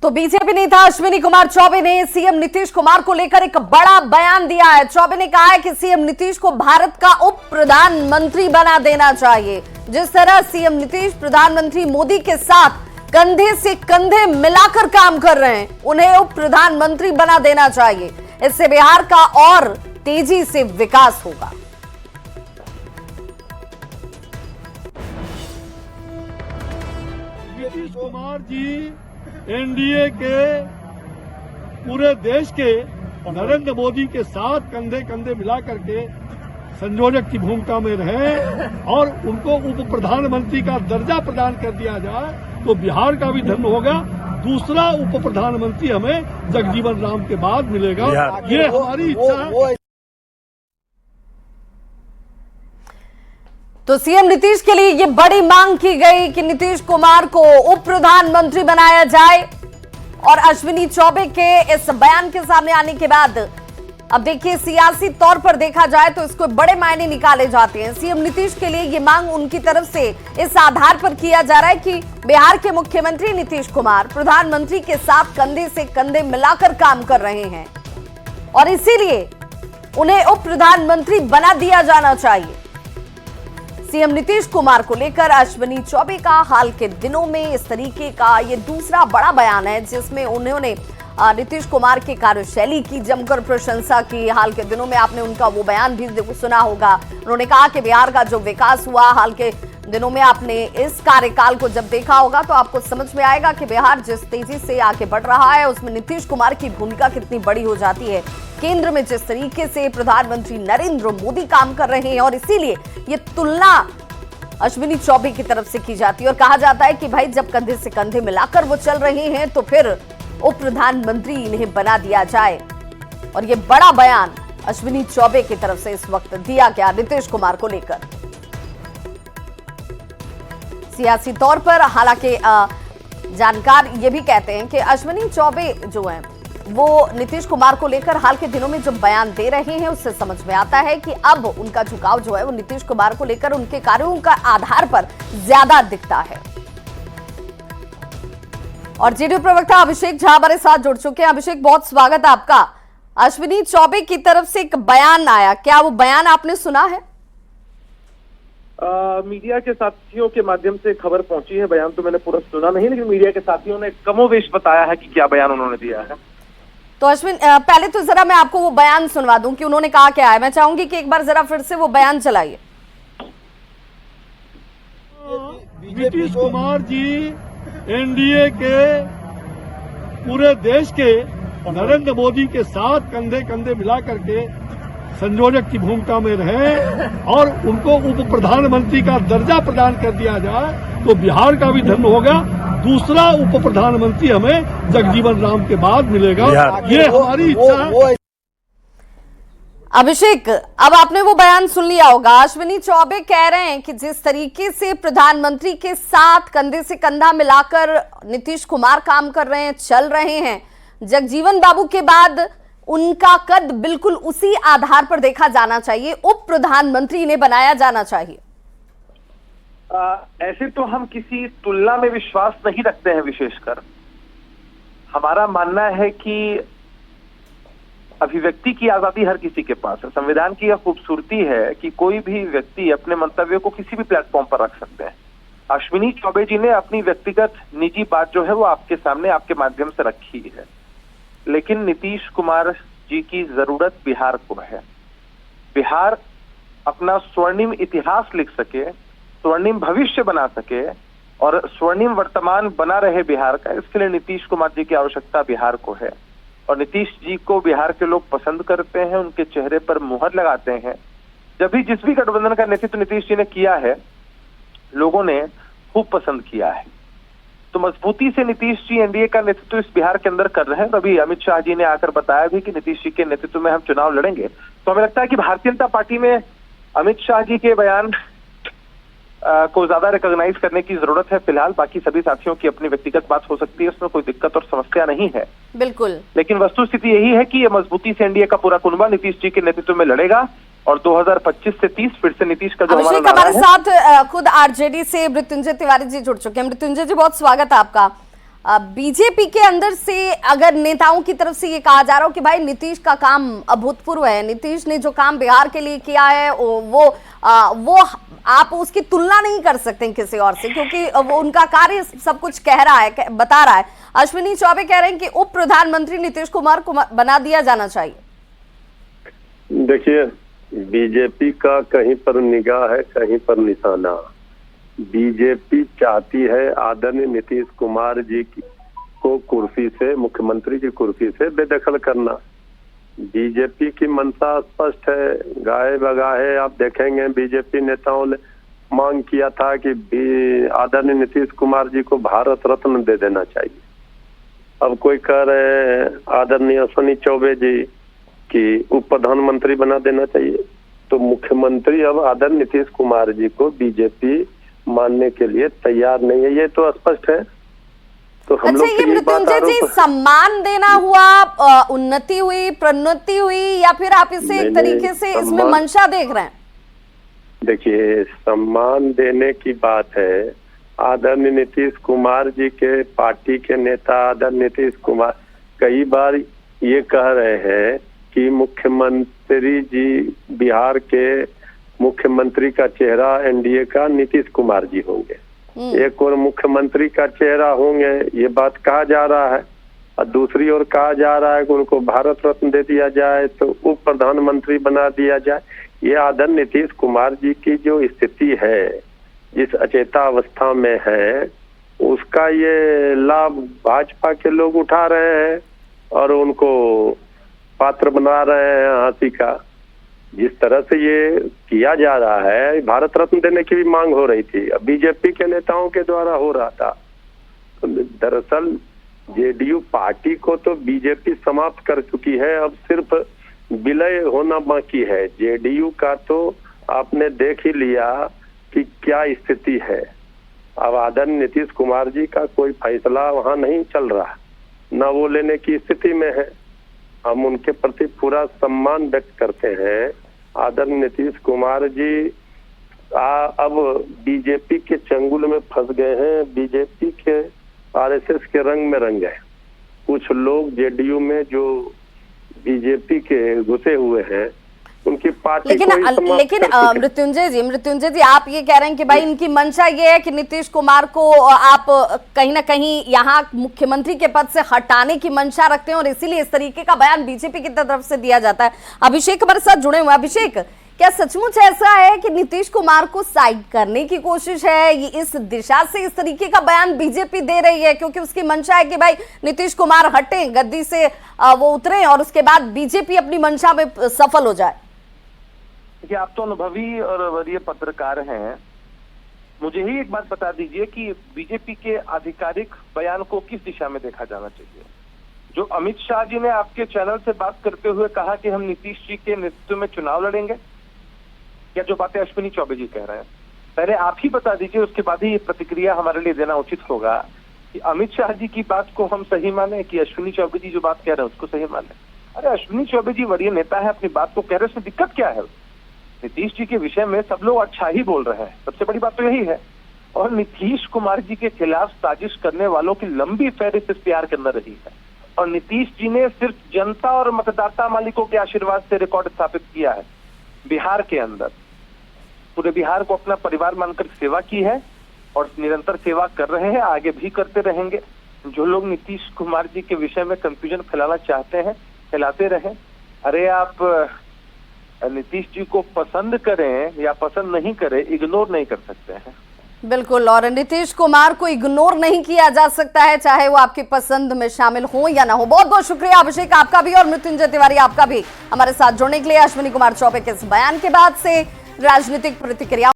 तो बीजेपी नेता अश्विनी कुमार चौबे ने सीएम नीतीश कुमार को लेकर एक बड़ा बयान दिया है। चौबे ने कहा है कि सीएम नीतीश को भारत का उप प्रधानमंत्री बना देना चाहिए। जिस तरह सीएम नीतीश प्रधानमंत्री मोदी के साथ कंधे से कंधे मिलाकर काम कर रहे हैं, उन्हें उप प्रधानमंत्री बना देना चाहिए। इससे बिहार का और तेजी से विकास होगा। नीतीश कुमार जी एनडीए के पूरे देश के नरेंद्र मोदी के साथ कंधे कंधे मिला करके संयोजक की भूमिका में रहे और उनको उप प्रधानमंत्री का दर्जा प्रदान कर दिया जाए तो बिहार का भी धन होगा। दूसरा उप प्रधानमंत्री हमें जगजीवन राम के बाद मिलेगा। ये हमारी इच्छा है। तो सीएम नीतीश के लिए ये बड़ी मांग की गई कि नीतीश कुमार को उप प्रधानमंत्री बनाया जाए। और अश्विनी चौबे के इस बयान के सामने आने के बाद अब देखिए, सियासी तौर पर देखा जाए तो इसको बड़े मायने निकाले जाते हैं। सीएम नीतीश के लिए ये मांग उनकी तरफ से इस आधार पर किया जा रहा है कि बिहार के मुख्यमंत्री नीतीश कुमार प्रधानमंत्री के साथ कंधे से कंधे मिलाकर काम कर रहे हैं और इसीलिए उन्हें उप प्रधानमंत्री बना दिया जाना चाहिए। सीएम नीतीश कुमार को लेकर अश्विनी चौबे का हाल के दिनों में इस तरीके का ये दूसरा बड़ा बयान है, जिसमें उन्होंने नीतीश कुमार की कार्यशैली की जमकर प्रशंसा की। हाल के दिनों में आपने उनका वो बयान भी सुना होगा। उन्होंने कहा कि बिहार का जो विकास हुआ हाल के दिनों में, आपने इस कार्यकाल को जब देखा होगा तो आपको समझ में आएगा कि बिहार जिस तेजी से आगे बढ़ रहा है उसमें नीतीश कुमार की भूमिका कितनी बड़ी हो जाती है। केंद्र में जिस तरीके से प्रधानमंत्री नरेंद्र मोदी काम कर रहे हैं और इसीलिए ये तुलना अश्विनी चौबे की तरफ से की जाती है और कहा जाता है कि भाई जब कंधे से कंधे मिलाकर वो चल रहे हैं तो फिर उप प्रधानमंत्री इन्हें बना दिया जाए। और ये बड़ा बयान अश्विनी चौबे की तरफ से इस वक्त दिया गया नीतीश कुमार को लेकर। सियासी तौर पर हालांकि जानकार ये भी कहते हैं कि अश्विनी चौबे जो हैं वो नीतीश कुमार को लेकर हाल के दिनों में जो बयान दे रहे हैं उससे समझ में आता है कि अब उनका झुकाव जो है वो नीतीश कुमार को लेकर उनके कार्यों का आधार पर ज्यादा दिखता है। और जेडीयू प्रवक्ता अभिषेक झा हमारे साथ जुड़ चुके हैं। अभिषेक, बहुत स्वागत है आपका। अश्विनी चौबे की तरफ से एक बयान आया, क्या वो बयान आपने सुना है? मीडिया के साथियों के माध्यम से खबर पहुंची है। बयान तो मैंने पूरा सुना नहीं, लेकिन मीडिया के साथियों ने कमोवेश बताया है कि क्या बयान उन्होंने दिया है। तो अश्विन, पहले तो जरा मैं आपको वो बयान सुनवा दूं कि उन्होंने कहा क्या है। मैं चाहूंगी कि एक बार जरा फिर से वो बयान चलाइए। नीतीश कुमार जी एनडीए के पूरे देश के नरेंद्र मोदी के साथ कंधे कंधे मिला करके संयोजक की भूमिका में रहे और उनको उप प्रधानमंत्री का दर्जा प्रदान कर दिया जाए तो बिहार का भी धन होगा। दूसरा उप प्रधानमंत्री हमें जगजीवन राम के बाद मिलेगा। ये हमारी इच्छा है। अभिषेक, अब आपने वो बयान सुन लिया होगा। अश्विनी चौबे कह रहे हैं कि जिस तरीके से प्रधानमंत्री के साथ कंधे से कंधा मिलाकर नीतीश कुमार काम कर रहे हैं, चल रहे हैं, जगजीवन बाबू के बाद उनका कद बिल्कुल उसी आधार पर देखा जाना चाहिए, उप प्रधानमंत्री इन्हें बनाया जाना चाहिए। ऐसे तो हम किसी तुलना में विश्वास नहीं रखते हैं। विशेषकर हमारा मानना है कि अभिव्यक्ति की आजादी हर किसी के पास है। संविधान की यह खूबसूरती है कि कोई भी व्यक्ति अपने मंतव्य को किसी भी प्लेटफॉर्म पर रख सकते हैं। अश्विनी चौबे जी ने अपनी व्यक्तिगत निजी बात जो है वो आपके सामने आपके माध्यम से रखी है, लेकिन नीतीश कुमार जी की जरूरत बिहार को है। बिहार अपना स्वर्णिम इतिहास लिख सके, स्वर्णिम भविष्य बना सके और स्वर्णिम वर्तमान बना रहे बिहार का, इसके लिए नीतीश कुमार जी की आवश्यकता बिहार को है। और नीतीश जी को बिहार के लोग पसंद करते हैं, उनके चेहरे पर मुहर लगाते हैं। जब भी जिस भी गठबंधन का नेतृत्व नीतीश जी ने किया है, लोगों ने खूब पसंद किया है। तो मजबूती से नीतीश जी एनडीए का नेतृत्व इस बिहार के अंदर कर रहे हैं। अभी अमित शाह जी ने आकर बताया भी कि नीतीश जी के नेतृत्व में हम चुनाव लड़ेंगे। तो हमें लगता है कि भारतीय जनता पार्टी में अमित शाह जी के बयान को ज्यादा रिकॉग्नाइज करने की जरूरत है। फिलहाल बाकी सभी साथियों की अपनी व्यक्तिगत बात हो सकती है, उसमें कोई दिक्कत और समस्या नहीं है। बिल्कुल, लेकिन वस्तुस्थिति यही है कि ये मजबूती से एनडीए का पूरा कुनबा नीतीश जी के नेतृत्व में लड़ेगा और 2025 से 30 फिर से नीतीश का जो हमारे साथ खुद आरजेडी से मृत्युंजय तिवारी जी जुड़ चुके हैं। मृत्युंजय जी, बहुत स्वागत है आपका। बीजेपी के अंदर से अगर नेताओं की तरफ से ये कहा जा रहा हो कि भाई नीतीश का काम अभूतपूर्व है, नीतीश ने जो काम बिहार के लिए किया है वो आप उसकी तुलना नहीं कर सकते किसी और से, क्योंकि वो उनका कार्य सब कुछ कह रहा है, बता रहा है। अश्विनी चौबे कह रहे हैं कि उप प्रधानमंत्री नीतीश कुमार को बना दिया जाना चाहिए। देखिए, बीजेपी का कहीं पर निगाह है, कहीं पर निशाना। बीजेपी चाहती है आदरणीय नीतीश कुमार जी को कुर्सी से, मुख्यमंत्री की कुर्सी से बेदखल करना। बीजेपी की मंशा स्पष्ट है, गाहे बगाहे आप देखेंगे बीजेपी नेताओं ने मांग किया था कि आदरणीय नीतीश कुमार जी को भारत रत्न दे देना चाहिए। अब कोई कह रहे हैं आदरणीय अश्विनी चौबे जी की उप प्रधानमंत्री बना देना चाहिए। तो मुख्यमंत्री अब आदरणीय नीतीश कुमार जी को बीजेपी मानने के लिए तैयार नहीं है, ये तो स्पष्ट है। तो हम लोग ये मृत्युंजय जी सम्मान देना हुआ, उन्नति हुई, प्रोन्नति हुई, या फिर आप इसे एक तरीके से इसमें मंशा देख रहे हैं? देखिए, सम्मान देने की बात है। आदरणीय नीतीश कुमार जी के पार्टी के नेता आदरणीय नीतीश कुमार कई बार ये कह रहे हैं कि मुख्यमंत्री जी, बिहार के मुख्यमंत्री का चेहरा एनडीए का नीतीश कुमार जी होंगे, एक और मुख्यमंत्री का चेहरा होंगे, ये बात कहा जा रहा है। और दूसरी ओर कहा जा रहा है कि उनको भारत रत्न दे दिया जाए, तो उप प्रधानमंत्री बना दिया जाए। ये आदरणीय नीतीश कुमार जी की जो स्थिति है, जिस अचेता अवस्था में है, उसका ये लाभ भाजपा के लोग उठा रहे हैं और उनको पात्र बना रहे हैं हंसी का। जिस तरह से ये किया जा रहा है, भारत रत्न देने की भी मांग हो रही थी, अब बीजेपी के नेताओं के द्वारा हो रहा था। तो दरअसल जेडीयू पार्टी को तो बीजेपी समाप्त कर चुकी है, अब सिर्फ विलय होना बाकी है। जेडीयू का तो आपने देख ही लिया कि क्या स्थिति है। अब आदरणीय नीतीश कुमार जी का कोई फैसला वहां नहीं चल रहा, न वो लेने की स्थिति में है। हम उनके प्रति पूरा सम्मान व्यक्त करते हैं। आदरणीय नीतीश कुमार जी अब बीजेपी के चंगुल में फंस गए हैं, बीजेपी के आरएसएस के रंग में रंग गए। कुछ लोग जेडीयू में जो बीजेपी के घुसे हुए हैं, उनकी पार्टी लेकिन मृत्युंजय जी आप ये कह रहे हैं कि भाई इनकी मंशा ये है कि नीतीश कुमार को आप कहीं ना कहीं यहाँ मुख्यमंत्री के पद से हटाने की मंशा रखते हैं और इसीलिए इस तरीके का बयान बीजेपी की तरफ से दिया जाता है। अभिषेक हमारे साथ जुड़े हुए। अभिषेक, क्या सचमुच ऐसा है कि नीतीश कुमार को साइड करने की कोशिश है? ये इस दिशा से इस तरीके का बयान बीजेपी दे रही है क्योंकि उसकी मंशा है कि भाई नीतीश कुमार हटे, गद्दी से वो उतरे और उसके बाद बीजेपी अपनी मंशा में सफल हो जाए? देखिए, आप तो अनुभवी और वरीय पत्रकार हैं, मुझे ही एक बात बता दीजिए कि बीजेपी के आधिकारिक बयान को किस दिशा में देखा जाना चाहिए? जो अमित शाह जी ने आपके चैनल से बात करते हुए कहा कि हम नीतीश जी के नेतृत्व में चुनाव लड़ेंगे, या जो बातें अश्विनी चौबे जी कह रहे हैं, पहले आप ही बता दीजिए, उसके बाद ही ये प्रतिक्रिया हमारे लिए देना उचित होगा कि अमित शाह जी की बात को हम सही माने कि अश्विनी चौबे जी जो बात कह रहे हैं उसको सही माने। अरे अश्विनी चौबे जी वरीय नेता है, अपनी बात को कह रहे हैं, उसमें दिक्कत क्या है? नीतीश जी के विषय में सब लोग अच्छा ही बोल रहे हैं, सबसे बड़ी बात तो यही है। और नीतीश कुमार जी के खिलाफ साजिश करने वालों की लंबी फहरिस्त इस बिहार के अंदर रही है, और नीतीश जी ने सिर्फ जनता और मतदाता मालिकों के आशीर्वाद से रिकॉर्ड स्थापित किया है। बिहार के अंदर पूरे बिहार को अपना परिवार मानकर सेवा की है और निरंतर सेवा कर रहे हैं, आगे भी करते रहेंगे। जो लोग नीतीश कुमार जी के विषय में कंफ्यूजन फैलाना चाहते हैं, फैलाते रहें। अरे आप नीतीश जी को पसंद करें या पसंद नहीं करें, इग्नोर नहीं कर सकते हैं। बिल्कुल, और नीतीश कुमार को इग्नोर नहीं किया जा सकता है, चाहे वो आपकी पसंद में शामिल हो या ना हो। बहुत बहुत शुक्रिया अभिषेक आपका भी और मृत्युंजय तिवारी आपका भी हमारे साथ जुड़ने के लिए। अश्विनी कुमार चौबे के इस बयान के बाद से राजनीतिक प्रतिक्रिया